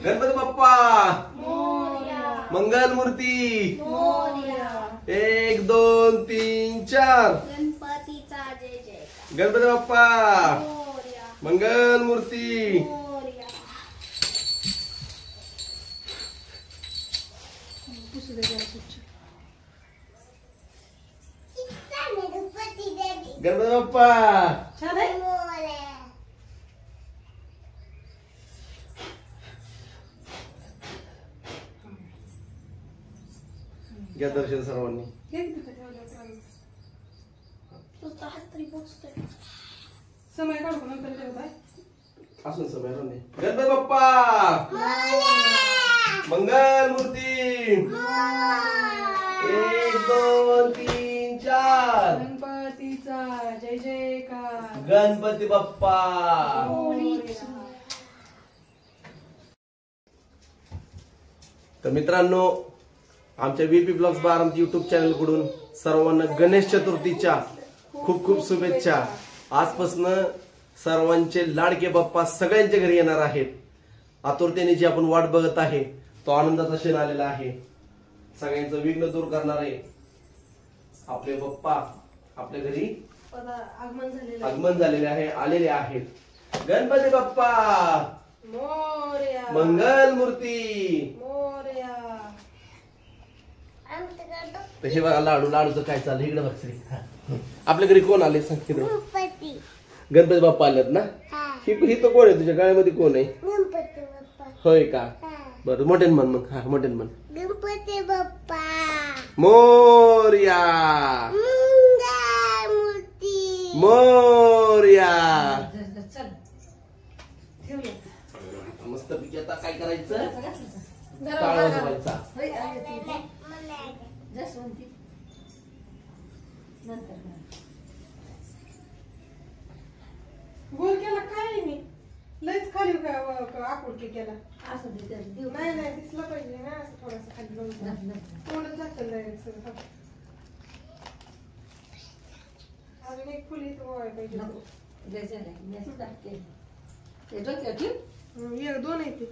गणपती बाप्पा मोरया, मंगल मूर्ती मोरया, 1 2 3 4 गणपतीचा जय जयकार. गणपती बाप्पा मोरया, मंगल मूर्ती. मोरया. पुसू दे जरा स्वच्छ. गणपती बाप्पा छान आहे. घ्या दर्शन सर्वांनी. नुसता हात तरी पोचतोय. समय काढून नंतर ठेवताय. असून समय नाही. गणपती बाप्पा मंगल मूर्ती 1 2 3 4 गणपतीचा जय जयकार. गणपती बाप्पा. तर मित्रांनो, आमच्या VP blogs Baramati YouTube channel कडून सर्वांना गणेश चतुर्थीच्या खूप खूप शुभेच्छा. आजपासून सर्वांचे लाडके बाप्पा सगळ्यांच्या घरी येणार आहेत. आतुरतेने जी आपण वाट बघत आहे तो आनंदाचा क्षण आलेला आहे. सगळ्यांचं विघ्न दूर करणारे आपले बाप्पा आपल्या घरी आगमन झालेले आहे, आलेले आहेत. गणपती बाप्पा मोरया, मंगल मूर्ती. मोरया. तर हे बघा लाडूचं काय चाललं इकडे बघ श्री. आपल्या घरी कोण आले सांग तिकडे. गणपती बाप्पा आलेत ना. ही तर कोण आहे तुझ्या गळ्यामध्ये कोण आहे. गणपती बाप्पा. होय का. बरं मोठ्यान म्हण मग. हा मोठ्यान म्हण. गणपती बाप्पा मोरया, मंगलमूर्ती. मोरया. चल मस्त पैकी आता काय करायचं. टाळ वाजवायचा. गोल केला काय मी लयच खाली आकुडके केला. नाही नाही दिसलं पाहिजे ना असं थोडंसं खाली जाऊन तोंडच जातं direct सगळं. अजून एक फुल इथं वळायला पाहिजे. एक दोन आहे ते.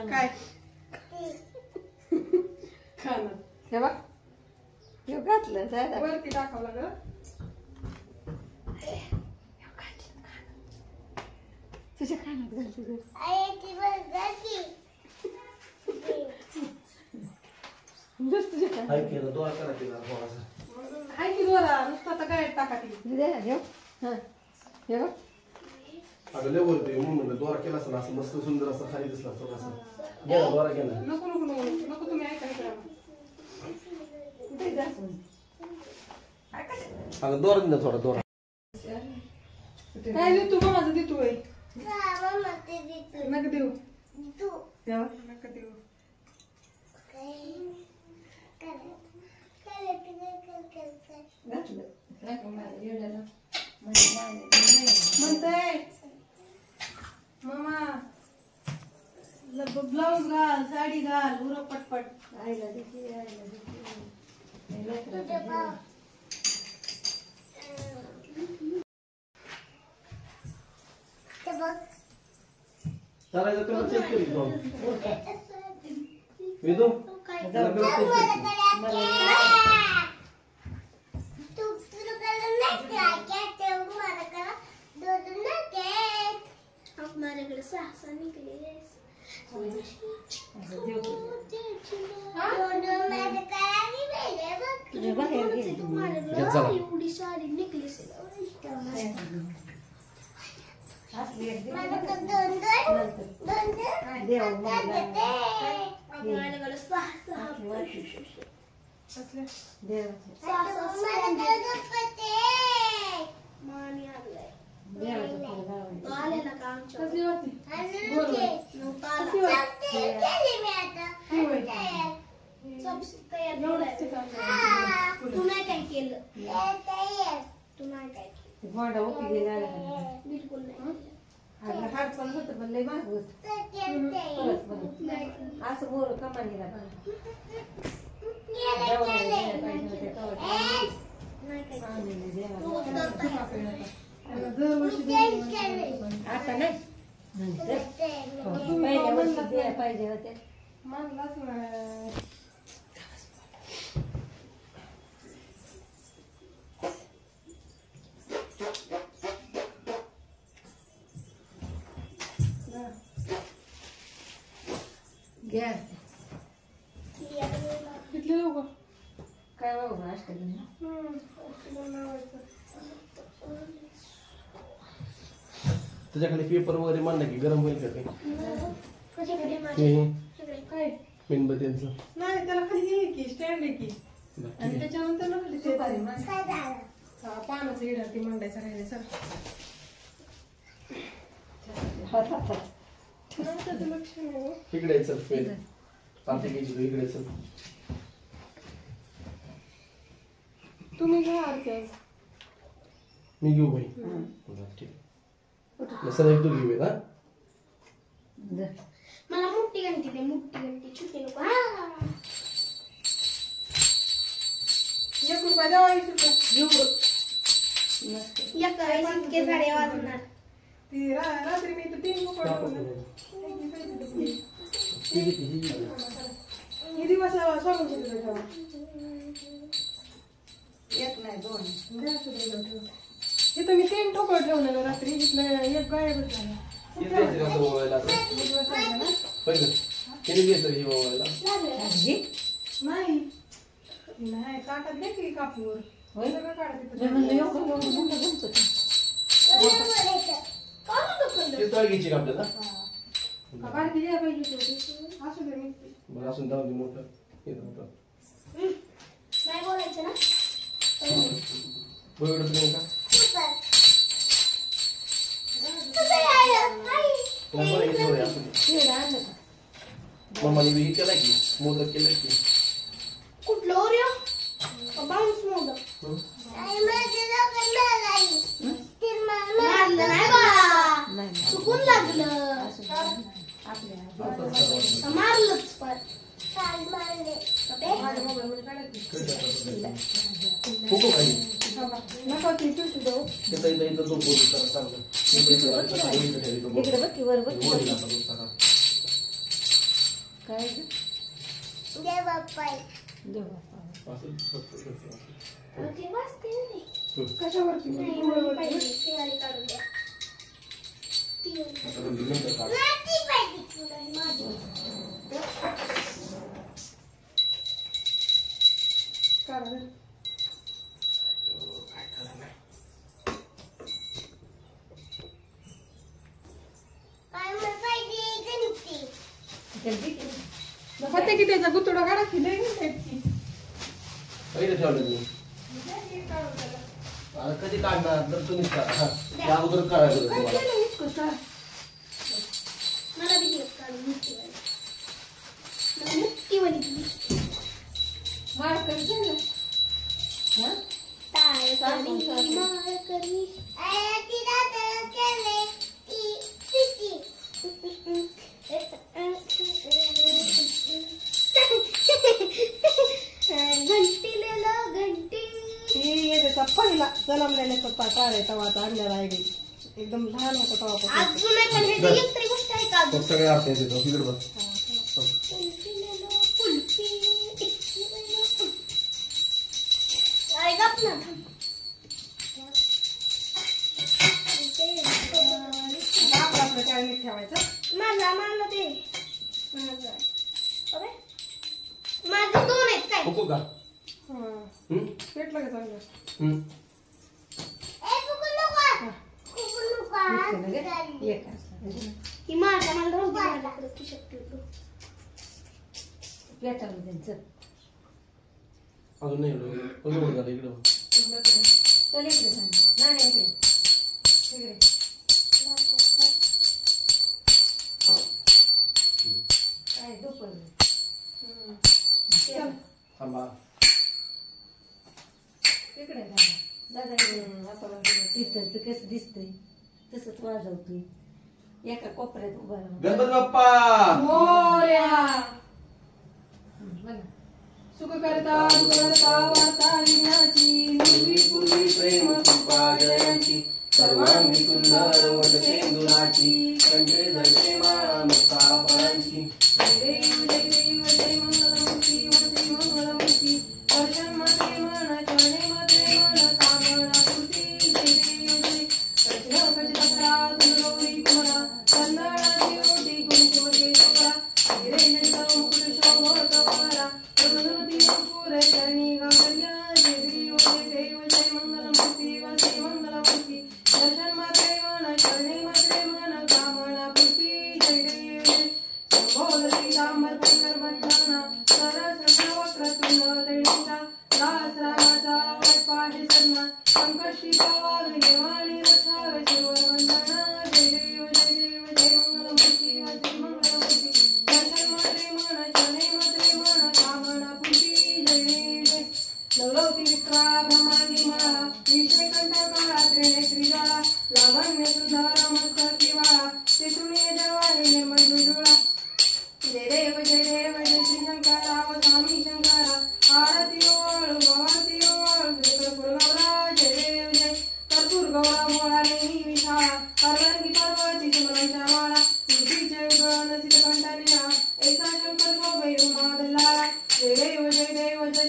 काय खाणार हे बघ हे घातलं जायला वरती टाकावं लागलं. तुझ्या कानात घालते बस तुझ्या कानात. काय केलं दोरा करा केला थोडासा. हाय की दोरा नुसता आता काय टाका ती. दे हे हा हे बघ अगं लय बोलतोय म्हणून म्हणलं दोरा केला असं असं मस्त सुंदर असं खाली दिसला थोडासा. गेला दोरा केला. नको नको नको नको तुम्ही ऐका इकडे. ते जास्त अगं दोरा दे थोडा दोरा. काय देऊ तू माझं देतो बाई. नका देऊ तेव्हा नका देऊ. घातलं एवढ्याला म्हणते मामा ब्लाऊज घाल साडी घाल उरक पटपट. आईला देते आईला देते. चालायचं तुला चेक केली जाऊन मी तो माझ्याकडे 6 निघले. एवढी साडी निघली. तू नाही काय केलं. तू नाही काय केलं. भांडा ओपी गेला बिलकुल नाही. हात पण होतं पण लय महाग होत. असं बोर कमानीला सुका पेढा आता. त्याला दरवर्षी देते. आता नाही नंतर पहिल्या वर्षी द्यायला पाहिजे होते. मानलाच नाही. घ्या किती लोक काय बाबा अष्टमी त्याच्याखाली पेपर वगैरे मांडला की गरम होईल का काय मेणबत्त्यांचं नाही त्याला खाली हे की स्टँड आहे की आणि त्याच्यानंतर ना खाली ते पानाचं इडा ती मांडायचं राहिले सर त्याचं लक्ष नाही. इकडे चल पेन कार्तिकेची इकडे चल. तुम्ही घ्या आरती आज. मी घेऊ भाई बरं, ठीक आहे. सर एक तू घेऊया ना. मला मोठी घंटी दे, मोठी घंटी, छोटी नको. हा. 1 रुपया द्या 20 रुपये घेऊ एका वेळेस इतके साडे वाजणार. ती रात्री मी 3 रुपये हे दिवस सांगून ठेवा. एक नाही दोन इथं मी 3 ठोकळ ठेवलेलं रात्री. इथलं एक गायबच झाला. किती द्यायचं का असं ओवायला आता? दिवस झाला ना. पहिलं किती द्यायचं हे ओवायला? नाही नाही काटात दे की कापूर होय? सगळं काढा मी तिथं. म्हणलं एवढं एवढं मोठं गणपती. किती तळ घ्यायची का आपल्याला? बारकी द्या पाहिजे होती. असू दे मी बरं असून जाऊ दे मोठं हे मोठं नाही बोलायचं ना. बरोबर नाही का? नाही बरं, हे बरं, असू दे. पेढा आणलं का? मम्माने हे केलं की मोदक केलं की कुठलं ओरिओ बाउन्स मोदक हं? मारलं नाही बाळा, नाही चुकून लागलं. आपल्या मारलंच पण माझ्या मोबाईलमध्ये काढायची. फुकू खाली नका ती पिशवी देऊ. इथं इथं इथं दोन बोलू करा चांगलं. इथं इथं इकडे बघ की वर बघ की. बोलू नका, बोलू नका. काय ग? देव बाप्पा. असं फक्त असं. ते वाजते नाही. कशावरती नाही, मला पाहिजे. शिवारी काढून द्या. ती आता म्हणजे नंतर काढ. ती पाहिजे माझी. काढा बरं. काय खरं नाही. होते की त्याचा गुतडा काढा की लई नाही पहिलं ठेवलं मी आता कधी काढणार तर तुम्हीच करा. हा. त्या अगोदर करायचं तुम्हाला. मला बी एक काढून मुठ्ठी वाली. मला मुठ्ठी वाली दिली. माळकरी झालं. हा? टाळ करी, माळ करी. घंटीलेलो घंटी. ही त्याचा पहिला जन्मलेला टाळे तवाचा आणलेला आहे बाई. एकदम लहान होता तवापासून. अजून एक पण ह्याची एक तरी गोष्ट आहे का अजून? मग सगळे अर्थ येते इकडे बघ. घंटीलेलो कुल्फी. काय गप ना. आपलं आपलं काय नीट ठेवायचं. माझा ते माझा अरे माझं 2 आहेत काय. फुकू का? हं. हं? पेटलं का चांगलं. हं? एक असला ही माझा मला राहू दे माझ्याकडे ती शक्ती प्लेटावर त्यांचं. अजून नाही एवढं. अजून झालं इकडे बघ. चल इकडे सांग. नाही इकडे इकडे. काय दुपार थांबा. इकडे दादा दादा आपण तिथं कसं दिसतंय तसंच वाजवतोय एका कोपऱ्यात उभा राहून. गणपती बाप्पा मोरया. बघा सुख सुख करता वार्ता विघ्नाची निर्वी पूर्वी प्रेम कृपा जयांची सर्वांगी सुंदर वटकेंदुराची कंठे धरते माळा मुक्ता फळांची जय देव जय मंगलमूर्ती वंदे मंगलमूर्ती दर्शन मात्रे मन चरणे मात्रे मन कामना पूर्ती जय देव जय रचना कचरा तुलगौरी कुमरा चंदनाची ओटी कुंकुम केशवरा हिरे मुकुट शोभत कमरा प्रभुती अंकुर चरणी गावल्या जय देव जय मंगलमूर्ती वंदे मंगलमूर्ती दर्शन मात्रे मन चरणे मात्रे मन कामना पूर्ती जय देव जय शंभोदरी डांबर पंढर बंधना सरस वक्रतुंड तळीचा दास रामाचा वाटपाठी सन्ना संकष्टीचा वाघिदेवाणी रक्षावे शिवर वंदना जय देव जय मंगलमूर्ती वंदे मंगलमूर्ती दर्शन मात्रे मन चरणे मात्रे मन कामना पूर्ती जय देव जय लवलवती विक्राळा ब्रह्मांडी माळा विषय कंठ काळा त्रिनेत्री ज्वाळा लावण्य सुंदर मस्तकी वाळा तिथून जवारी निर्मळ जुळा जय देव जय श्री शंकरा व स्वामी शंकरा आरती ओवाळू आरती ओवाळू कर्पूर गौरा जय देव जय कर्पूर गौरा भोळा नेहमी विठाळा पर्वती पर्वती सुमरांच्या माळा तुळशीचे गण सीतकंठानिळा ऐसा शंकर शोभे उमा बल्लाळा जय देव जय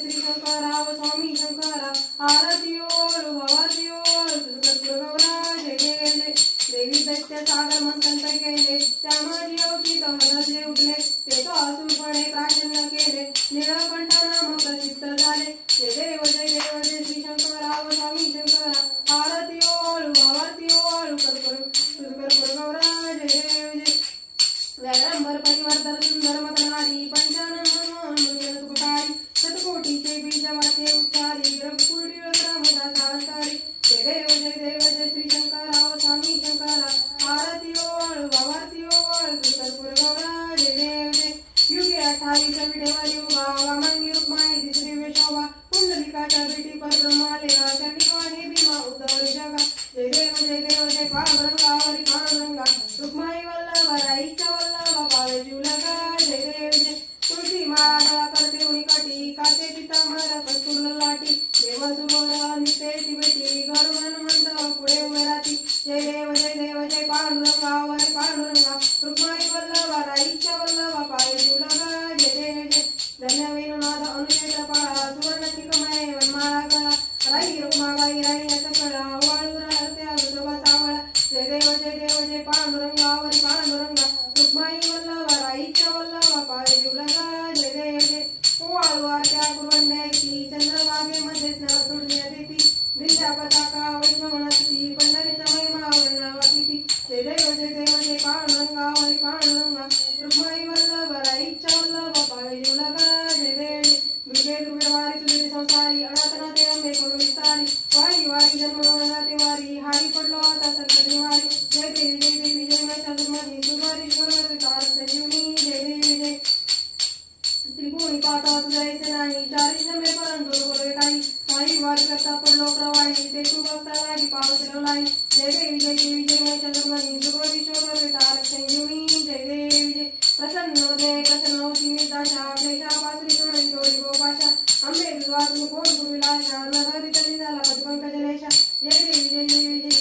श्री शंकरा व स्वामी शंकरा आरती ओवाळू आरती ओवाळू कर्पूर गौरा जय देव जय देवी दैत्य सागर मंथन केले त्या माझी अवचित हृदय उठले ते तो असूरपणे प्राचीन केले निळकंठ नाम प्रसिद्ध झाले जय देव जय श्री शंकरा व स्वामी शंकरा आरती ओवाळू कर्पूर गौरा जय देव जय व्याघ्रंभर परिवर्तन सुंदर मतनारी पंचानन मनोहन सुखकारी शतकोटीचे बीज वाचे उच्चारी रघुकुटी रामदास अंतारी जय देव जय श्री शंकरा व स्वामी शंकरा आरती ओवाळू कर्पूर गौरा जय देव जय युगे 28 विठेवारी उभा वामांगी रुक्माई तिसरी वेशोभा पुंडलिकाच्या भेटी परब्रह्मालेला चंडिकाने भीमा उद्धव जगा जय देव जय पांडुरंगा हरी पांडुरंगा रुक्माई वल्लभा राईच्या वल्लभा पावे जीवलगा जय देव जय तुळशी माळा गळा करते उणीकाठी काटे पितांबर कस्तूर लाटी देव सुबोध नित्य बेटी गरुड हनुमंत पुढे उभे राहती जय देव जय पांडुरंगा हरी पांडुरंगा रुक्माई वल्लभा राईच्या वल्लभा पावे जीवलगा जय देव जय धन्य वेणुनाथ अनुचेत्र पाळा सुवर्णाची कमळे वनमाळा गळा राई रुक्माबाई राणीचा कळा वाळू राहत्या विठोबा सावळा जय देव जय पांडुरंगा हरी पांडुरंगा रुक्माई वल्लभा राईच्या वल्लभा पावे जीवलगा जय देव जय ओवाळू आरत्या कुरवंड्याची चंद्रभागेमध्ये स्नान सोडण्यात येती विद्या पताका वैष्णवनाची पंढरीचा महिमा वर्णावा किती जय देव जय पांडुरंगा हरी पांडुरंगा रुक्माई वल्लभा राईच्या वल्लभा पावे जीवलगा जय देव दुर्गे दुर्गवारी तुझे संसारी अनाथना ते अंबे करून विस्तारी वारी वारी जन्मगमनाते वारी हारी पडलो आता संकट निवारी जय देवी जय माझ्या धर्मानी सुरवारीश्वर तारक संजीवनी जय देवी जय त्रिकोणी पाहता तुझ्या ऐसे नाही चारी जमे परंतु बोलवे काही वारी करता पडलो प्रवाही ते तू बघता लागी पाव शिरवलाई जय देवी जय माझ्या धर्मानी सुरवारीश्वर तारक संजीवनी जय देवी जय प्रसन्न होती निर्दाशा क्लेशापासून सोडून तोडी गोपाशा अंबे वाचून कोण गुरुविलाशा नगरी तरी झाला पदपंकजलेशा जय देवी जय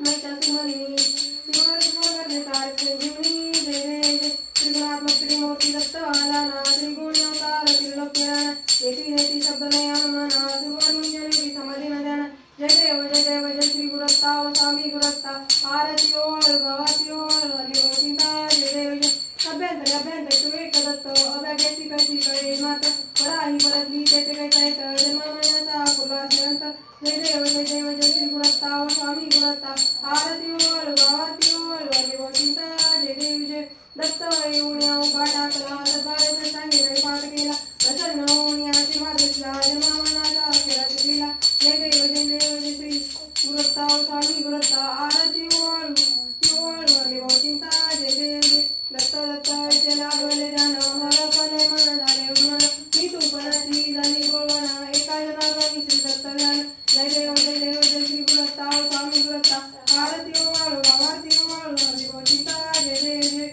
मैच्या सुमनी सुवर्णस्वर तारक संजीवनी जय देवी जय त्रिगुणात्मक त्रिमूर्ती दत्त आलाना त्रिगुण अवतार त्रिलोक्याना नेती शब्द नयानुमाना सुवर्णजली समाधी नद्याना जय देव जय श्री गुरस्ता व स्वामी गुरस्ता आरती ओळ भवाती ओळ हरिओ चिंता जय देव जय अभ्यंतर तू एक दत्त अभ्यासी कशी कळे मात पराही परतली तेथे काही जायचं जन्म महिन्याचा फुला श्रीमंत जय देव जय श्री गुरस्ता व स्वामी गुरस्ता आरती ओळ भवाती ओळ हरिओ चिंता जय देव जय दत्त येऊन उभा टाकला सद्भावे सांगितले पाठ केला प्रसन्न होऊन या आशीर्वादिसला जन्म महिन्याचा अखेरात दिला जय देव जय श्री गुरस्ता व स्वामी गुरस्ता आरती ओळ हरिओ चिंता जय देव जय दत्त विद्या लागले जाण हरपणे मन झाले मन मी तू पणाची झाली गोळवणा एका जनार्दनी श्री दत्त ज्ञान जय देव जय श्री गुरस्ता स्वामी गुरस्ता आरती ओवाळू आरती ओवाळू हरिओ चिंता जय देव जय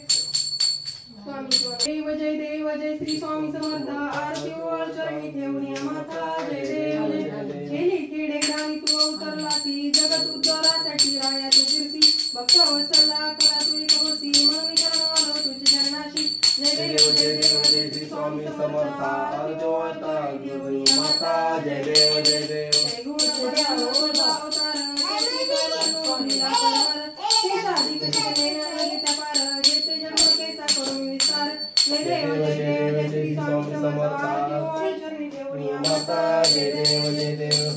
स्वामी देव जय श्री स्वामी समर्थ आरती ओळ चरणी ठेवून माता जय देव जय केली किडे ग्रामी तू अवतरलासी जगत उद्धारासाठी राया तू फिरसी भक्त वत्सला करा तू कवसी मन विचार तुझ्या चरणाशी जय देव जय श्री स्वामी समर्थ आरती ओळ चरणी ठेवून माता जय देव जय देव जय गुरु अवतार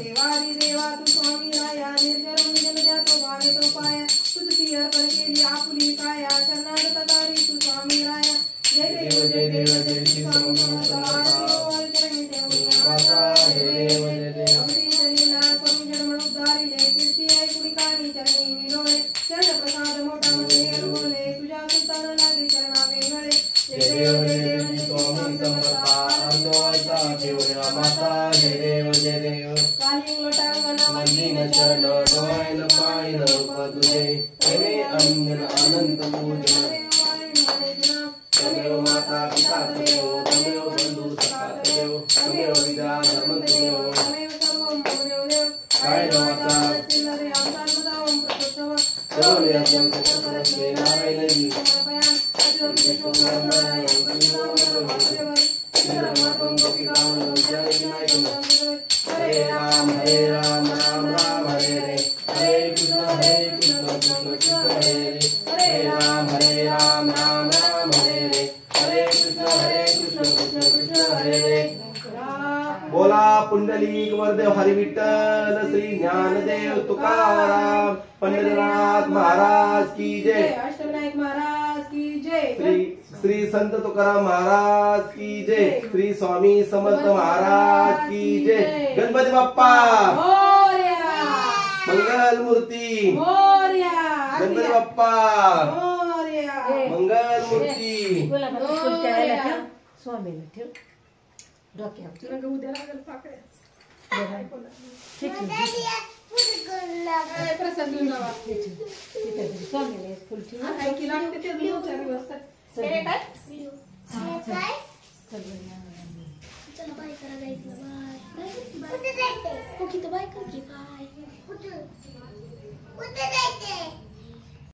देवादी देवा तू स्वामी राया निर्जन जन तो भावे तो पाया तुझी अर्पण केली आपुली काया शरणागत तारी तू स्वामी राया जय देव जय श्री स्वामी समर्थ चरणी ठेवून माता जय देव अगदी शरीला करून जन्म उद्धारिले कीर्ती ऐकुणी कानी चरणी मिळवले चरण प्रसाद मोठा मध्ये अनुभवले तुझ्या सुतान लागे चरणा वेगळे जय देव जय स्वामी समर्थ माता जय देव जय देव कालिंग लोटांगण मंदिर चरण डोळ्यान पाहिलं रूप तुझे हे अंजन अनंत पूजन तमेव माता पिता तमेव तमेव बंधू सखा तमेव तमेव विद्या धर्म तमेव तमेव सर्वं तमेव देव काय नवाचा सिल्लरे अवतार पदावं प्रतोत्सव सर्वने असं सकलस्मे नारायण समर्पयामि अतिरक्षे शोकनारायण तमेव हरे राम राम राम हरे हरे हरे कृष्ण कृष्ण हरे हरे हरे राम राम राम हरे हरे हरे कृष्ण कृष्ण हरे हरे बोला पुंडलिक वरदेव हरी विठ्ठल श्री ज्ञानदेव तुकाराम पंढरीनाथ महाराज की जय अष्टविनायक महाराज की जय श्री संत तुकाराम महाराज की जय श्री स्वामी समर्थ महाराज की जय गणपती बाप्पा मोरया मंगल मूर्ती मोरया गणपती बाप्पा मोरया मंगल मूर्ती स्वामीला ठेव डोक्यावर तुला उद्या लागेल पाकड्या प्रसाद घेऊन जावा स्वामीला फुल ठेव काय की लागते ते 2-4 दिवस काय चला बाय करा जायचं बाय कुठे जायचं बाय कर की बाय कुठे जायचं